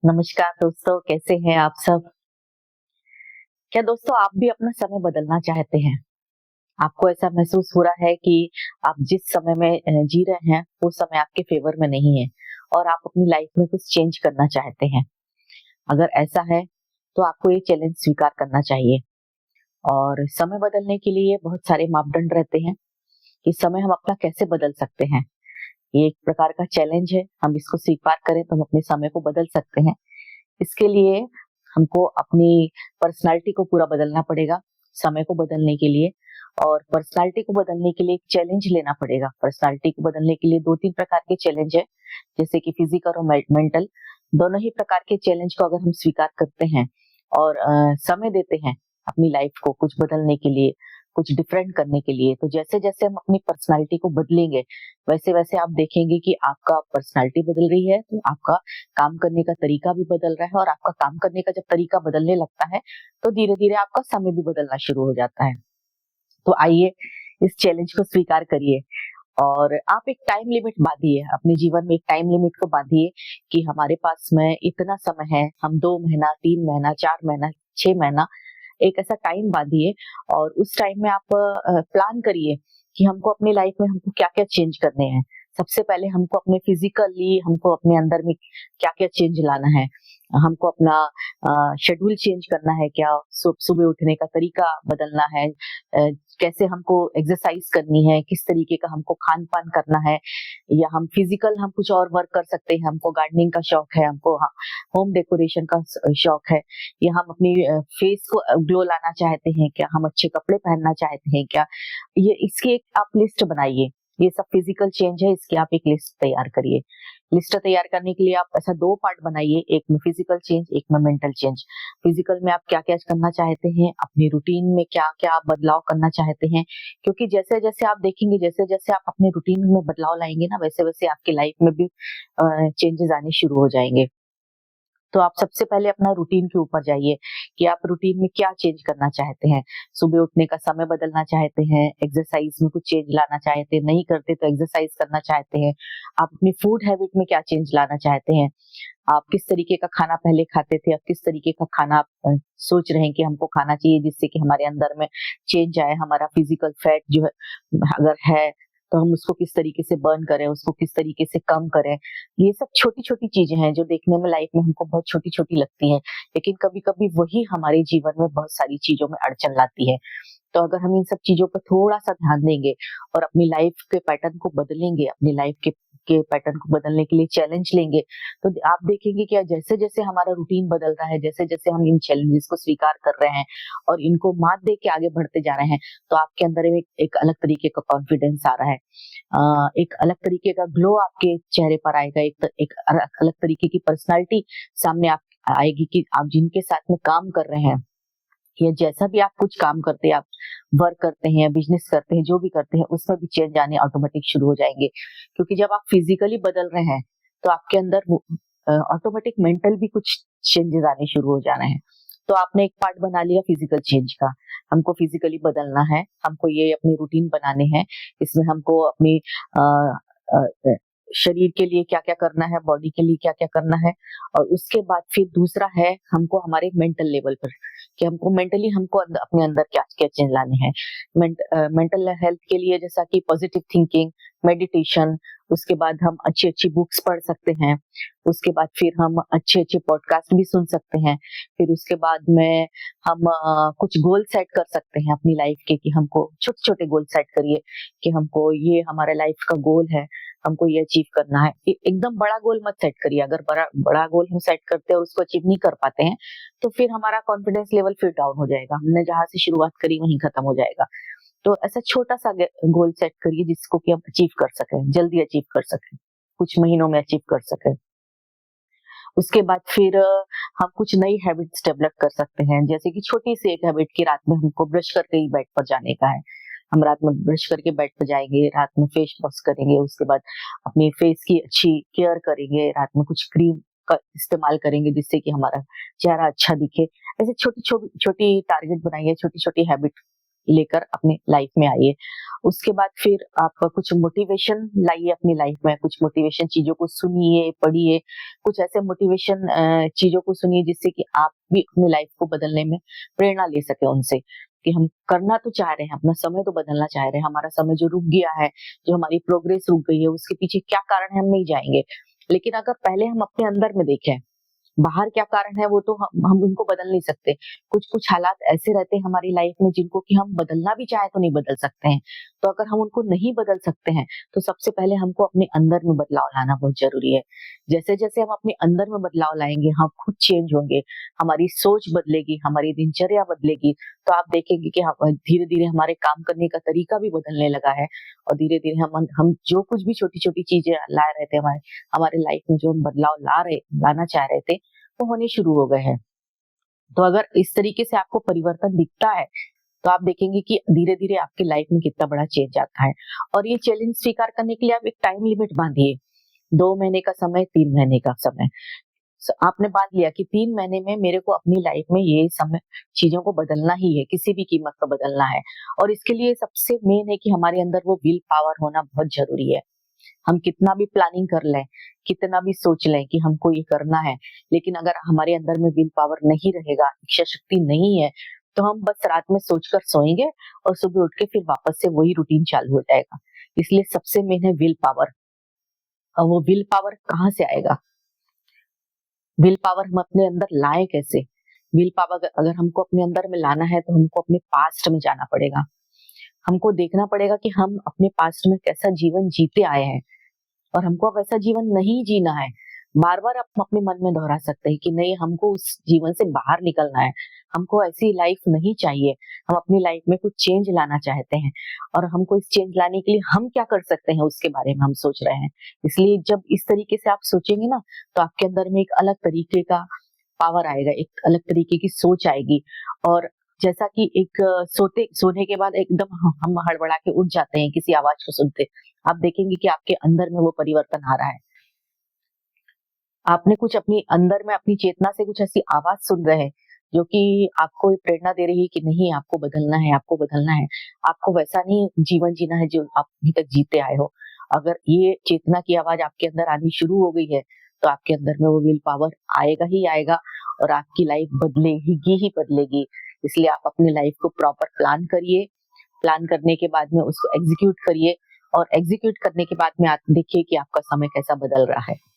नमस्कार दोस्तों, कैसे हैं आप सब? क्या दोस्तों आप भी अपना समय बदलना चाहते हैं? आपको ऐसा महसूस हो रहा है कि आप जिस समय में जी रहे हैं, वो समय आपके फ़ेवर में नहीं है और आप अपनी लाइफ़ में कुछ चेंज करना चाहते हैं। अगर ऐसा है, तो आपको ये चैलेंज स्वीकार करना चाहिए और समय बदलने के लिए बहुत सारे मापदंड रहते हैं कि समय हम अपना कैसे बदल सकते हैं। ये एक प्रकार का चैलेंज है, हम इसको स्वीकार करें तो हम अपने समय को बदल सकते हैं। इसके लिए हमको अपनी पर्सनैलिटी को पूरा बदलना पड़ेगा, समय को बदलने के लिए और पर्सनैलिटी को बदलने के लिए एक चैलेंज लेना पड़ेगा। पर्सनैलिटी को बदलने के लिए 2-3 प्रकार के चैलेंज हैं, जैसे कि फिज़िकल और मेंटल। दोनों ही प्रकार के चैलेंज को अगर हम स्वीकार करते हैं और समय देते हैं अपनी लाइफ़ को कुछ बदलने के लिए, कुछ डिफरेंट करने के लिए, तो जैसे-जैसे हम अपनी पर्सनैलिटी को बदलेंगे, वैसे-वैसे आप देखेंगे कि आपका पर्सनैलिटी बदल रही है, तो आपका काम करने का तरीका भी बदल रहा है और आपका काम करने का जब तरीका बदलने लगता है, तो धीरे-धीरे आपका समय भी बदलना शुरू हो जाता है। तो आइए इस चैलेंज को स्वीकार करिए और आप एक टाइम लिमिट बाँधिए, अपने जीवन में एक टाइम लिमिट को बाँधिए कि हमारे पास में इतना समय है, हम 2 महीना, 3 महीना, 4 महीना, 6 महीना एक ऐसा टाइम बाँधिए और उस टाइम में आप प्लान करिए कि हमको अपनी लाइफ में हमको क्या-क्या चेंज करने हैं। सबसे पहले हमको अपने फिज़िकली हमको अपने अंदर में क्या-क्या चेंज लाना है। हमको अपना शेड्यूल चेंज करना है क्या? सुबह उठने का तरीका बदलना है। कैसे हमको एक्सरसाइज करनी है, किस तरीके का हमको खान-पान करना है या हम फिज़िकल हम कुछ और वर्क कर सकते हैं, हमको गार्डनिंग का शौक है, हमको होम डेकोरेशन का शौक है या हम अपनी फेस को ग्लो लाना चाहते हैं क्या? हम अच्छे कपड़े पहनना चाहते हैं क्या? ये इसकी एक आप लिस्ट बनाइए। ये सब फिजिकल चेंज है, इसकी आप एक लिस्ट तैयार करिए। लिस्ट तैयार करने के लिए आप ऐसा 2 पार्ट बनाइए, एक में फिजिकल चेंज, एक में मेंटल चेंज। फिजिकल में आप क्या-क्या करना चाहते हैं, अपनी रूटीन में क्या-क्या आप बदलाव करना चाहते हैं, क्योंकि जैसे-जैसे आप देखेंगे, जैसे-जैसे आप अपने रूटीन में बदलाव लाएँगे ना, वैसे-वैसे आपकी लाइफ में भी चेंजेस आने शुरू हो जाएँगे। तो आप सबसे पहले अपना रूटीन के ऊपर जाइए कि आप रूटीन में क्या चेंज करना चाहते हैं। सुबह उठने का समय बदलना चाहते हैं, एक्सरसाइज में कुछ चेंज लाना चाहते हैं, नहीं करते तो एक्सरसाइज करना चाहते हैं। आप अपनी फूड हैबिट में क्या चेंज लाना चाहते हैं। आप किस तरीके का खाना पहले खाते थे, अब किस तरीके का खाना आप सोच रहे हैं कि हमको खाना चाहिए जिससे कि हमारे अंदर में चेंज आए, हमारा फिजिकल फैट जो है अगर है, तो हम उसको किस तरीके से बर्न करें, उसको किस तरीके से कम करें। ये सब छोटी-छोटी चीज़ें हैं जो देखने में लाइफ में हमको बहुत छोटी-छोटी लगती हैं, लेकिन कभी-कभी वही हमारे जीवन में बहुत सारी चीज़ों में अड़चन लाती है। तो अगर हम इन सब चीज़ों पर थोड़ा-सा ध्यान देंगे और अपनी लाइफ के पैटर्न को बदलेंगे, अपनी लाइफ के पैटर्न को बदलने के लिए चैलेंज लेंगे, तो आप देखेंगे कि जैसे-जैसे हमारा रूटीन बदल रहा है, जैसे-जैसे हम इन चैलेंजेस को स्वीकार कर रहे हैं और इनको मात दे के आगे बढ़ते जा रहे हैं, तो आपके अंदर एक एक अलग तरीके का कॉन्फिडेंस आ रहा है। एक अलग तरीके का ग्लो आपके चेहरे पर आएगा, एक अलग तरीके की पर्सनैलिटी सामने आप आएगी कि आप जिनके साथ में काम कर रहे हैं या जैसा भी आप कुछ काम करते हैं, आप वर्क करते हैं, बिज़नेस करते हैं, जो भी करते हैं, उसमें भी चेंज आने ऑटोमेटिक शुरू हो जाएँगे। क्योंकि जब आप फिज़िकली बदल रहे हैं, तो आपके अंदर वो ऑटोमेटिक मेंटल भी कुछ चेंजेज़ आने शुरू हो जा रहे हैं। तो आपने एक पार्ट बना लिया फिज़िकल चेंज का, हमको फिज़िकली बदलना है, हमको ये अपने रूटीन बनाने हैं, इसमें हमको अपनी अ अ, शरीर के लिए क्या-क्या करना है, बॉडी के लिए क्या-क्या करना है और उसके बाद फिर दूसरा है हमको हमारे मेंटल लेवल पर कि हमको मेंटली हमको अपने अंदर क्या-क्या चेंज लाने हैं। मेंटल हेल्थ के लिए जैसा कि पॉजिटिव थिंकिंग, मेडिटेशन, उसके बाद हम अच्छी-अच्छी बुक्स पढ़ सकते हैं। उसके बाद फिर हम अच्छे-अच्छे पॉडकास्ट भी सुन सकते हैं। फिर उसके बाद में हम कुछ गोल सेट कर सकते हैं अपनी लाइफ के कि हमको छोटे-छोटे गोल सेट करिए कि हमको ये हमारे लाइफ का गोल है, हमको ये अचीव करना है। एकदम बड़ा गोल मत सेट करिए, अगर बड़ा बड़ा गोल हम सेट करते हैं और उसको अचीव नहीं कर पाते हैं, तो फिर हमारा कॉन्फिडेंस लेवल फिर डाउन हो जाएगा। हमने जहाँ से शुरुआत करी वहीं खत्म हो जाएगा। तो ऐसा छोटा-सा गोल सेट करिए जिसको कि हम अचीव कर सकें, जल्दी अचीव कर सकें, कुछ महीनों में अचीव कर सकें। उसके बाद फिर हम कुछ नई हैबिट्स डेवलप कर सकते हैं, जैसे कि छोटी-सी एक हैबिट कि रात में हमको ब्रश करके ही बेड पर जाने का है। हम रात में ब्रश करके बेड पे जाएँगे, रात में फेस वॉश करेंगे, उसके बाद अपने फेस की अच्छी केयर करेंगे, रात में कुछ क्रीम का इस्तेमाल करेंगे जिससे कि हमारा चेहरा अच्छा दिखे। ऐसे छोटी टारगेट बनाइए, छोटी-छोटी हैबिट लेकर अपनी लाइफ में आइए। उसके बाद फिर आप कुछ मोटिवेशन लाइए अपनी लाइफ में, कुछ मोटिवेशन चीज़ों को सुनिए, पढ़िए, कुछ ऐसे मोटिवेशन चीज़ों को सुनिए जिससे कि आप भी अपनी लाइफ को बदलने में प्रेरणा ले सकें उनसे, कि हम करना तो चाह रहे हैं, अपना समय तो बदलना चाह रहे हैं, हमारा समय जो रुक गया है, जो हमारी प्रोग्रेस रुक गई है, उसके पीछे क्या कारण है हम नहीं जाएँगे। लेकिन अगर पहले हम अपने अंदर में देखें, बाहर क्या कारण है वो तो हम उनको बदल नहीं सकते। कुछ-कुछ हालात ऐसे रहते हैं हमारी लाइफ में जिनको कि हम बदलना भी चाहें तो नहीं बदल सकते हैं। तो अगर हम उनको नहीं बदल सकते हैं, तो सबसे पहले हमको अपने अंदर में बदलाव लाना बहुत ज़रूरी है। जैसे-जैसे हम अपने अंदर में बदलाव लाएँगे, हम खुद चेंज होंगे, हमारी सोच बदलेगी, हमारी दिनचर्या बदलेगी, तो आप देखेंगे कि धीरे-धीरे हमारे काम करने का तरीका भी बदलने लगा है और धीरे-धीरे हम जो कुछ भी छोटी-छोटी चीज़ें ला रहे थे हमारे हमारे लाइफ में जो हम बदलाव लाना चाह रहे थे, वो होने शुरू हो गए हैं। तो अगर इस तरीके से आपको परिवर्तन दिखता है, तो आप देखेंगे कि धीरे-धीरे आपकी लाइफ में कितना बड़ा चेंज आता है। और ये चैलेंज स्वीकार करने के लिए आप एक टाइम लिमिट बाँधिए। 2 महीने का समय, 3 महीने का समय। आपने बाँध लिया कि 3 महीने में मेरे को अपनी लाइफ में ये समय चीज़ों को बदलना ही है, किसी भी कीमत पर बदलना है। और इसके लिए सबसे मेन है कि हमारे अंदर वो विल पावर होना बहुत ज़रूरी है। हम कितना भी प्लानिंग कर लें, कितना भी सोच लें कि हमको ये करना है, लेकिन अगर हमारे अंदर में विल पावर नहीं रहेगा, इच्छा शक्ति नहीं है, तो हम बस रात में सोचकर सोएँगे और सुबह उठ के फिर वापस से वही रूटीन चालू हो जाएगा। इसलिए सबसे मेन है विल पावर। और वो विल पावर कहाँ से आएगा? विल पावर हम अपने अंदर लाएँ कैसे? विल पावर अगर हमको अपने अंदर में लाना है, तो हमको अपने पास्ट में जाना पड़ेगा। हमको देखना पड़ेगा कि हम अपने पास्ट में कैसा जीवन जीते आए हैं। और हमको अब ऐसा जीवन नहीं जीना है। बार-बार आप अपने मन में दोहरा सकते हैं कि नहीं, हमको उस जीवन से बाहर निकलना है। हमको ऐसी लाइफ नहीं चाहिए। हम अपनी लाइफ में कुछ चेंज लाना चाहते हैं और हमको इस चेंज लाने के लिए हम क्या कर सकते हैं उसके बारे में हम सोच रहे हैं। इसलिए जब इस तरीके से आप सोचेंगे ना, तो आपके अंदर में एक अलग तरीके का पावर आएगा, एक अलग तरीके की सोच आएगी। और जैसा कि एक सोने के बाद एकदम हम हड़बड़ा के उठ जाते हैं किसी आवाज़ को सुनते, आप देखेंगे कि आपके अंदर में वो परिवर्तन आ रहा है। आपने कुछ अपनी अंदर में अपनी चेतना से कुछ ऐसी आवाज़ सुन रहे हैं, जो कि आपको ये प्रेरणा दे रही है कि नहीं, आपको बदलना है, आपको बदलना है। आपको वैसा नहीं जीवन जीना है जो आप अभी तक जीते आए हो। अगर ये चेतना की आवाज़ आपके अंदर आनी शुरू हो गई है, तो आपके अंदर में वो विल पावर आएगा ही आएगा और आपकी लाइफ बदलेगी ही बदलेगी। इसलिए आप अपनी लाइफ को प्रॉपर प्लान करिए। प्लान करने के बाद में उसको एग्ज़ीक्यूट करिए और एग्ज़ीक्यूट करने के बाद में आप देखिए कि आपका समय कैसा बदल रहा है।